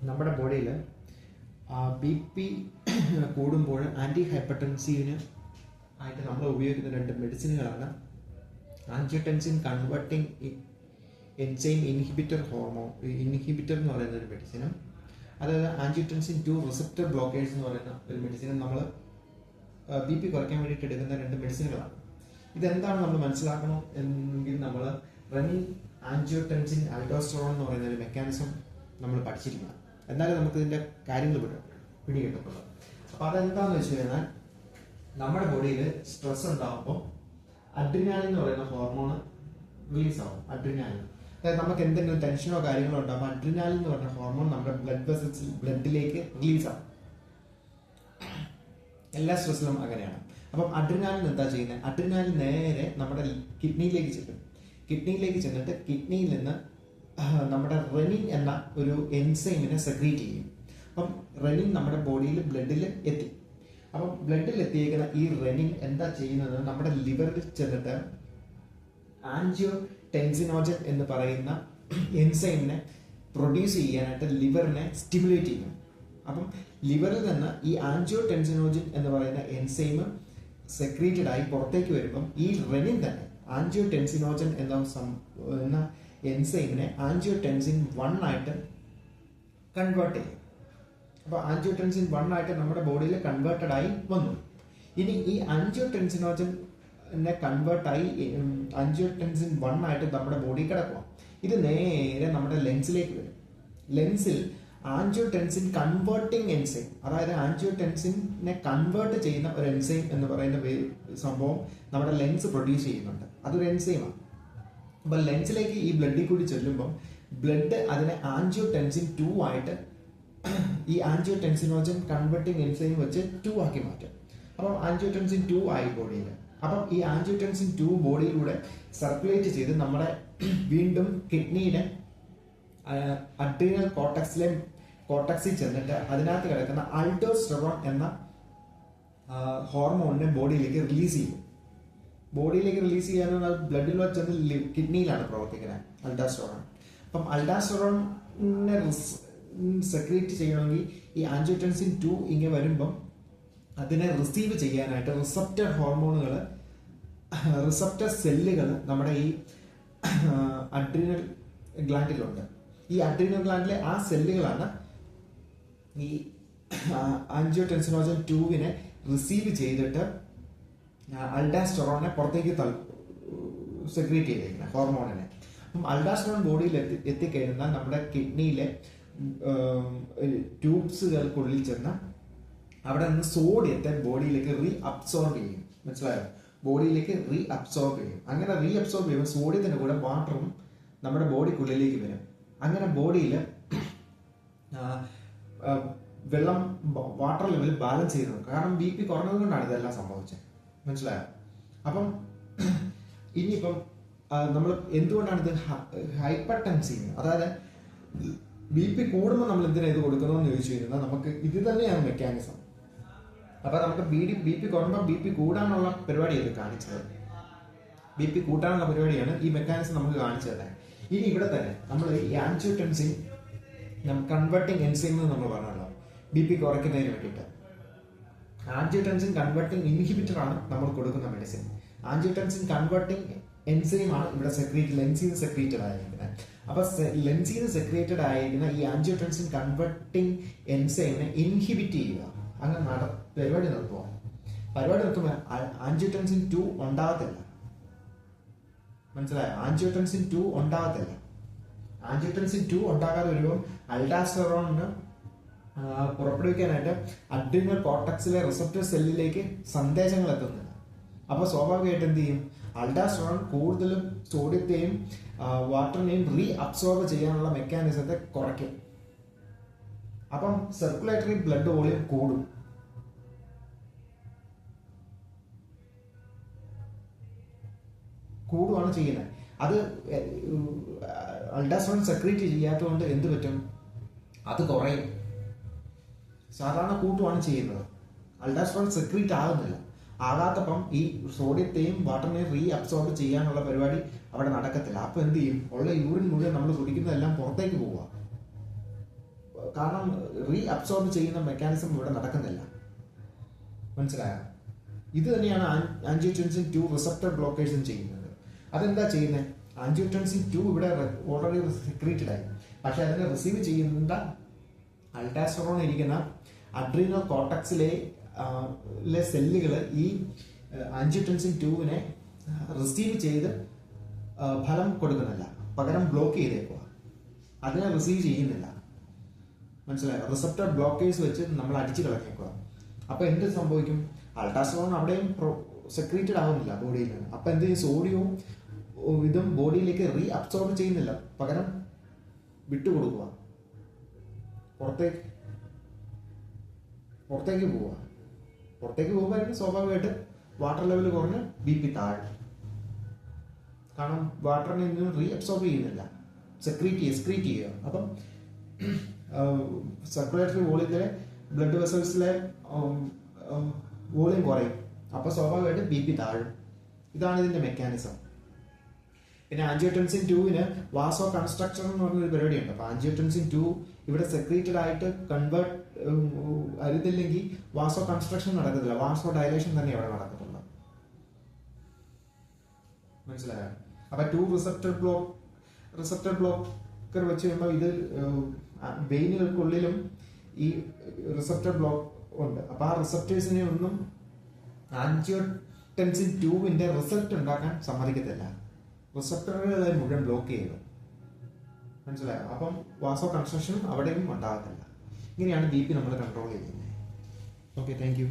നമ്മുടെ ബോഡിയിൽ B P കൂടുമ്പോൾ ആൻറ്റി ഹൈപ്പർടെൻസീവിന് ആയിട്ട് നമ്മൾ ഉപയോഗിക്കുന്ന രണ്ട് മെഡിസിനുകളാണ് ആൻജിയോടെൻസിൻ കൺവേർട്ടിംഗ് എൻസൈം ഇൻഹിബിറ്റർ എന്ന് പറയുന്ന ഒരു മെഡിസിനും, അതായത് ആൻജിയോടെൻസിൻ 2 റിസപ്റ്റർ ബ്ലോക്കേഴ്സ് എന്ന് പറയുന്ന ഒരു മെഡിസിനും നമ്മൾ ബി പി കുറയ്ക്കാൻ വേണ്ടിയിട്ട് എടുക്കുന്ന രണ്ട് മെഡിസിനുകളാണ്. ഇതെന്താണ് നമ്മൾ മനസ്സിലാക്കണം എങ്കിൽ നമ്മൾ റെനിൻ ആൻജിയോടെൻസിൻ ആൽഡോസ്റ്ററോൺ എന്ന് പറയുന്ന ഒരു മെക്കാനിസം നമ്മൾ പഠിച്ചിരിക്കണം, എന്നാലും നമുക്ക് ഇതിൻ്റെ കാര്യങ്ങൾ പിടികിട്ടുള്ളൂ. അപ്പോൾ അതെന്താണെന്ന് വെച്ച് കഴിഞ്ഞാൽ നമ്മുടെ ബോഡിയിൽ സ്ട്രെസ് ഉണ്ടാകുമ്പോൾ അഡ്രിനാലിൻ എന്ന് പറയുന്ന ഹോർമോൺ റിലീസ് ആവും. അഡ്രിനാലിൻ, അതായത് നമുക്ക് എന്തെങ്കിലും ടെൻഷനോ കാര്യങ്ങളോ ഉണ്ടാകുമ്പോൾ അഡ്രിനാലിൻ എന്ന് പറഞ്ഞ ഹോർമോൺ നമ്മുടെ ബ്ലഡിലേക്ക് റിലീസ് ആവും. എല്ലാ സ്ട്രെസ്സിലും അങ്ങനെയാണ്. അപ്പം അഡ്രിനാലിൻ എന്താ ചെയ്യുന്നത്? അഡ്രിനാലിൻ നേരെ നമ്മുടെ കിഡ്നിയിലേക്ക് ചെല്ലും. കിഡ്നിയിലേക്ക് ചെന്നിട്ട് കിഡ്നിയിൽ നിന്ന് നമ്മുടെ റെനിൻ എന്ന ഒരു എൻസൈമിനെ സെക്രീറ്റ് ചെയ്യും. അപ്പം റെനിൻ നമ്മുടെ ബോഡിയിൽ ബ്ലഡിൽ എത്തി. അപ്പം ബ്ലഡിൽ എത്തിയിരിക്കുന്ന ഈ റെനിൻ എന്താ ചെയ്യുന്നത്? നമ്മുടെ ലിവറിൽ ചെന്നിട്ട് ആൻജിയോടെൻസിനോജൻ എന്ന് പറയുന്ന എൻസൈമിനെ പ്രൊഡ്യൂസ് ചെയ്യാനായിട്ട് ലിവറിനെ സ്റ്റിമുലേറ്റ് ചെയ്യും. അപ്പം ലിവറിൽ നിന്ന് ഈ ആൻജിയോടെൻസിനോജൻ എന്ന് പറയുന്ന എൻസൈം സെക്രീറ്റഡ് ആയി പുറത്തേക്ക് വരുമ്പം ഈ റെനിൻ തന്നെ ആൻജിയോടെൻസിനോജൻ എന്ന എൻസൈമിനെ ആൻജിയോടെൻസിൻ 1 ആയിട്ട് കൺവേർട്ട് ചെയ്യും. അപ്പോൾ ആൻജിയോടെൻസിൻ 1 ആയിട്ട് നമ്മുടെ ബോഡിയിൽ കൺവേർട്ടഡ് ആയി വന്നു. ഇനി ഈ ആൻജിയോടെൻസിനോജനെ കൺവേർട്ടായി ആൻജിയോടെൻസിൻ 1 ആയിട്ട് നമ്മുടെ ബോഡി കിടക്കുക. ഇത് നേരെ നമ്മുടെ ലെൻസിലേക്ക് വരും. ലെൻസിൽ ആൻജിയോടെൻസിൻ കൺവേർട്ടിംഗ് എൻസൈം, അതായത് ആൻജിയോടെൻസിനെ കൺവേർട്ട് ചെയ്യുന്ന ഒരു എൻസൈം എന്ന് പറയുന്ന സംഭവം നമ്മുടെ ലെൻസ് പ്രൊഡ്യൂസ് ചെയ്യുന്നുണ്ട്. അതൊരു എൻസൈമാണ്. അപ്പോൾ ലെൻസിലേക്ക് ഈ ബ്ലഡിൽ കൂടി ചെല്ലുമ്പം ബ്ലഡ് അതിനെ ആൻജിയോടെൻസിൻ 2 ആയിട്ട് ഈ ആൻജിയോടെൻസിനോജൻ കൺവേർട്ടിംഗ് എൻസൈം വെച്ച് 2 ആക്കി മാറ്റും. അപ്പം ആൻജിയോടെൻസിൻ 2 ആയി ബോഡിയിൽ. അപ്പം ഈ ആൻജിയോടെൻസിൻ 2 ബോഡിയിലൂടെ സർക്കുലേറ്റ് ചെയ്ത് നമ്മുടെ വീണ്ടും കിഡ്നിയുടെ അഡ്രീനൽ കോർട്ടക്സിൽ ചെന്നിട്ട് അതിനകത്ത് കിടക്കുന്ന ആൽഡോസ്റ്റെറോൺ എന്ന ഹോർമോണിനെ ബോഡിയിലേക്ക് റിലീസ് ചെയ്യും. ബോഡിയിലേക്ക് റിലീസ് ചെയ്യാൻ ബ്ലഡിൽ വെച്ചെന്ന് കിഡ്നിയിലാണ് പ്രവർത്തിക്കുന്നത് അൾഡാസ്റ്റെറോൺ. അപ്പം അൾഡാസ്റ്റെറോണിനെ സെക്രീറ്റ് ചെയ്യണമെങ്കിൽ ഈ ആൻജിയോടെൻസിൻ 2 ഇങ്ങനെ വരുമ്പം അതിനെ റിസീവ് ചെയ്യാനായിട്ട് റിസപ്റ്റർ സെല്ലുകൾ നമ്മുടെ ഈ അഡ്രീനൽ ഗ്ലാൻഡിലുണ്ട്. ഈ അഡ്രീനൽ ഗ്ലാൻഡിലെ ആ സെല്ലുകളാണ് ഈ ആൻജിയോടെൻസിനോജൻ 2 റിസീവ് ചെയ്തിട്ട് അൾഡാസ്റ്റെറോണിനെ പുറത്തേക്ക് സെക്രീറ്റ് ചെയ്തിരിക്കുന്നത് ഹോർമോണിനെ. അപ്പം അൾഡാസ്റ്റെറോൺ ബോഡിയിൽ എത്തിക്കഴിഞ്ഞാൽ നമ്മുടെ കിഡ്നിയിലെ ട്യൂബ്സുകൾക്കുള്ളിൽ ചെന്ന് അവിടെ നിന്ന് സോഡിയത്തെ ബോഡിയിലേക്ക് അബ്സോർബ് ചെയ്യും. മനസ്സിലായോ? ബോഡിയിലേക്ക് അബ്സോർബ് ചെയ്യും. അങ്ങനെ അബ്സോർബ് ചെയ്യുമ്പോൾ സോഡിയത്തിൻ്റെ കൂടെ വാട്ടറും നമ്മുടെ ബോഡിക്കുള്ളിലേക്ക് വരും. അങ്ങനെ ബോഡിയിൽ വാട്ടർ ലെവൽ ബാലൻസ് ചെയ്ത് നോക്കും. കാരണം ബി പി കുറഞ്ഞത് കൊണ്ടാണ് ഇതെല്ലാം സംഭവിച്ചത്. മനസ്സിലായോ? അപ്പം ഇനിയിപ്പം നമ്മൾ എന്തുകൊണ്ടാണ് ഇത് ഹൈപ്പർ ടെൻസീവ്, അതായത് ബി പി കൂടുമ്പോൾ നമ്മൾ എന്തിനാ ഇത് കൊടുക്കുന്നതെന്ന് ചോദിച്ചു കഴിഞ്ഞാൽ നമുക്ക് ഇത് തന്നെയാണ് മെക്കാനിസം. അപ്പം നമുക്ക് ബി പി കുറയുമ്പോൾ ബി പി കൂടാനുള്ള പരിപാടിയാണ് കാണിച്ചത്. ബി പി കൂട്ടാനുള്ള പരിപാടിയാണ് ഈ മെക്കാനിസം നമുക്ക് കാണിച്ചത്. ഇനി ഇവിടെ തന്നെ നമ്മൾ ഈ ആൻജിയോടെൻസിൻ കൺവേർട്ടിംഗ് എൻസൈം എന്ന് നമ്മൾ പറഞ്ഞല്ലോ ബി പി കുറയ്ക്കുന്നതിന് വേണ്ടിയിട്ട്. ആൻജിയോടെൻസിൻ കൺവേർട്ടിംഗ് ഇൻഹിബിറ്റർ ആണ് നമ്മൾ കൊടുക്കുന്ന മെഡിസിൻ. ആൻജിയോടെൻസിൻ കൺവേർട്ടിംഗ് എൻസൈം ആണ് ഇവിടെ ലെൻസിൽ നിന്ന് സെക്രീറ്റഡ് ആയിരിക്കുന്നത്. അപ്പൊ ലെൻസിൽ നിന്ന് സെക്രീറ്റഡ് ആയിരിക്കുന്ന ഈ ആൻജിയോടെൻസിൻ കൺവേർട്ടിംഗ് എൻസൈമിനെ ഇൻഹിബിറ്റ് ചെയ്യുക. അങ്ങനെ പരിപാടി നിർത്തുക. പരിപാടി നിർത്തുമ്പോൾ ആൻജിയോടെൻസിൻ 2 ഉണ്ടാകത്തില്ല. മനസ്സിലായോ? ആൻജിയോടെൻസിൻ 2 ഉണ്ടാകത്തില്ല. ആൻജിയോടെൻസിൻ 2 ഉണ്ടാകാതെ വരുമ്പോൾ അൾഡാസ്റ്റെറോണിന് പുറപ്പെടുവിക്കാനായിട്ട് അഡ്രീനൽ കോർട്ടക്സിലെ റിസപ്റ്റർ സെല്ലിലേക്ക് സന്ദേശങ്ങൾ എത്തുന്നില്ല. അപ്പോൾ സ്വാഭാവികമായിട്ട് എന്ത് ചെയ്യും? അൾഡാസ്റ്റെറോൺ കൂടുതലും സോഡിയത്തെയും വാട്ടറിനെയും അബ്സോർബ് ചെയ്യാനുള്ള മെക്കാനിസത്തെ കുറയ്ക്കും. അപ്പം സർക്കുലേറ്ററി ബ്ലഡ് വോളിയം കൂടുകയാണ് ചെയ്യുന്നത്. അത് അൾഡാസ്റ്റെറോൺ സെക്രീറ്റ് ചെയ്യാത്തതുകൊണ്ട് എന്ത് പറ്റും? അത് കുറയും. സാധാരണ കൂട്ടുകയാണ് ചെയ്യുന്നത്. അൾഡാസ്റ്റെറോൺ സെക്രീറ്റ് ആകുന്നില്ല. ആകാത്തപ്പം ഈ സോഡിയത്തെയും വാട്ടറിനെയും അബ്സോർബ് ചെയ്യാനുള്ള പരിപാടി അവിടെ നടക്കത്തില്ല. അപ്പോൾ എന്ത് ചെയ്യും? ഉള്ള യൂറിൻ മുഴുവൻ നമ്മൾ കുടിക്കുന്നതെല്ലാം പുറത്തേക്ക് പോവുക. കാരണം റീ അബ്സോർബ് ചെയ്യുന്ന മെക്കാനിസം ഇവിടെ നടക്കുന്നില്ല. മനസ്സിലായോ? ഇത് തന്നെയാണ് ആൻജിയോടെൻസിൻ 2 റിസപ്റ്റർ ബ്ലോക്കേഴ്സും ചെയ്യുന്നത്. അതെന്താ ചെയ്യുന്നത്? ആൻജിയോടെൻസിൻ 2 ഇവിടെ ഓൾറെഡി സെക്രീറ്റഡ് ആയി, പക്ഷെ അതിനെ റിസീവ് ചെയ്യുന്ന അൾട്ടാസ്റ്ററോൺ ഇരിക്കുന്ന അഡ്രീനൽ കോർട്ടക്സിലെ സെല്ലുകൾ ഈ ആൻജിയോടെൻസിൻ 2-നെ റിസീവ് ചെയ്ത് ഫലം കൊടുക്കുന്നില്ല, പകരം ബ്ലോക്ക് ചെയ്തേക്കുക, അതിനെ റിസീവ് ചെയ്യുന്നില്ല. മനസ്സിലായോ? റിസപ്റ്റർ ബ്ലോക്കേഴ്സ് വെച്ച് നമ്മൾ അടിച്ചു കളഞ്ഞേക്കുക. അപ്പൊ എന്ത് സംഭവിക്കും? അൾട്രാസൗണ്ട് അവിടെയും സെക്രീറ്റഡ് ആവുന്നില്ല ബോഡിയിൽ നിന്ന്. അപ്പൊ എന്ത് ചെയ്യും? സോഡിയവും ഇതും ബോഡിയിലേക്ക് റീ അബ്സോർബ് ചെയ്യുന്നില്ല, പകരം വിട്ടുകൊടുക്കുക, പുറത്തേക്ക് പോവുക. പുറത്തേക്ക് പോകുമ്പോൾ സ്വാഭാവികമായിട്ട് വാട്ടർ ലെവൽ കുറഞ്ഞ് BP താഴും. കാരണം വാട്ടറിനെ ഇന്നും റീ അബ്സോർബ് ചെയ്യുന്നില്ല, എക്സ്ക്രീറ്റ് ചെയ്യുക. അപ്പം സർക്കുലേറ്ററി വോളിയത്തിലെ ബ്ലഡ് വെസൽസിലെ വോളിയം കുറയും, അപ്പൊ സ്വാഭാവികമായിട്ട് BP താഴും. ഇതാണ് ഇതിന്റെ മെക്കാനിസം. പിന്നെ ആൻജിയോടെൻസിൻ 2-ന് വാസോ കൺസ്ട്രക്ഷൻ എന്ന് പറഞ്ഞൊരു പരിപാടിയുണ്ട്. അപ്പൊ ആൻജിയോടെൻസിൻ 2 ഇവിടെ സെക്രീറ്റഡ് ആയിട്ട് കൺവേർട്ട് അരുതില്ലെങ്കിൽ വാസോ കൺസ്ട്രക്ഷൻ നടക്കത്തില്ല, വാസോ ഡയലേഷൻ തന്നെ അവിടെ നടക്കത്തുള്ളൂ. മനസ്സിലായോ? അപ്പൊ 2 റിസപ്റ്റർ ബ്ലോക്കർ വെച്ച് കഴിയുമ്പോൾ ഇത് വെയിനുകൾക്കുള്ളിലും ഈ റിസപ്റ്റർ ബ്ലോക്ക് ഉണ്ട്. അപ്പൊ ആ റിസപ്റ്റേഴ്സിനെ ഒന്നും ആൻജിയോടെൻസിൻ 2-ന്റെ റിസൾട്ട് ഉണ്ടാക്കാൻ സമ്മതിക്കത്തില്ല, റിസപ്റ്ററുകളെ മുഴുവൻ ബ്ലോക്ക് ചെയ്തു. മനസ്സിലായോ? അപ്പം വാസോ കൺസ്ട്രക്ഷനും അവിടെയും ഉണ്ടാകത്തില്ല. ഇങ്ങനെയാണ് BP നമ്മൾ കൺട്രോൾ ചെയ്യുന്നത്. Okay, thank you.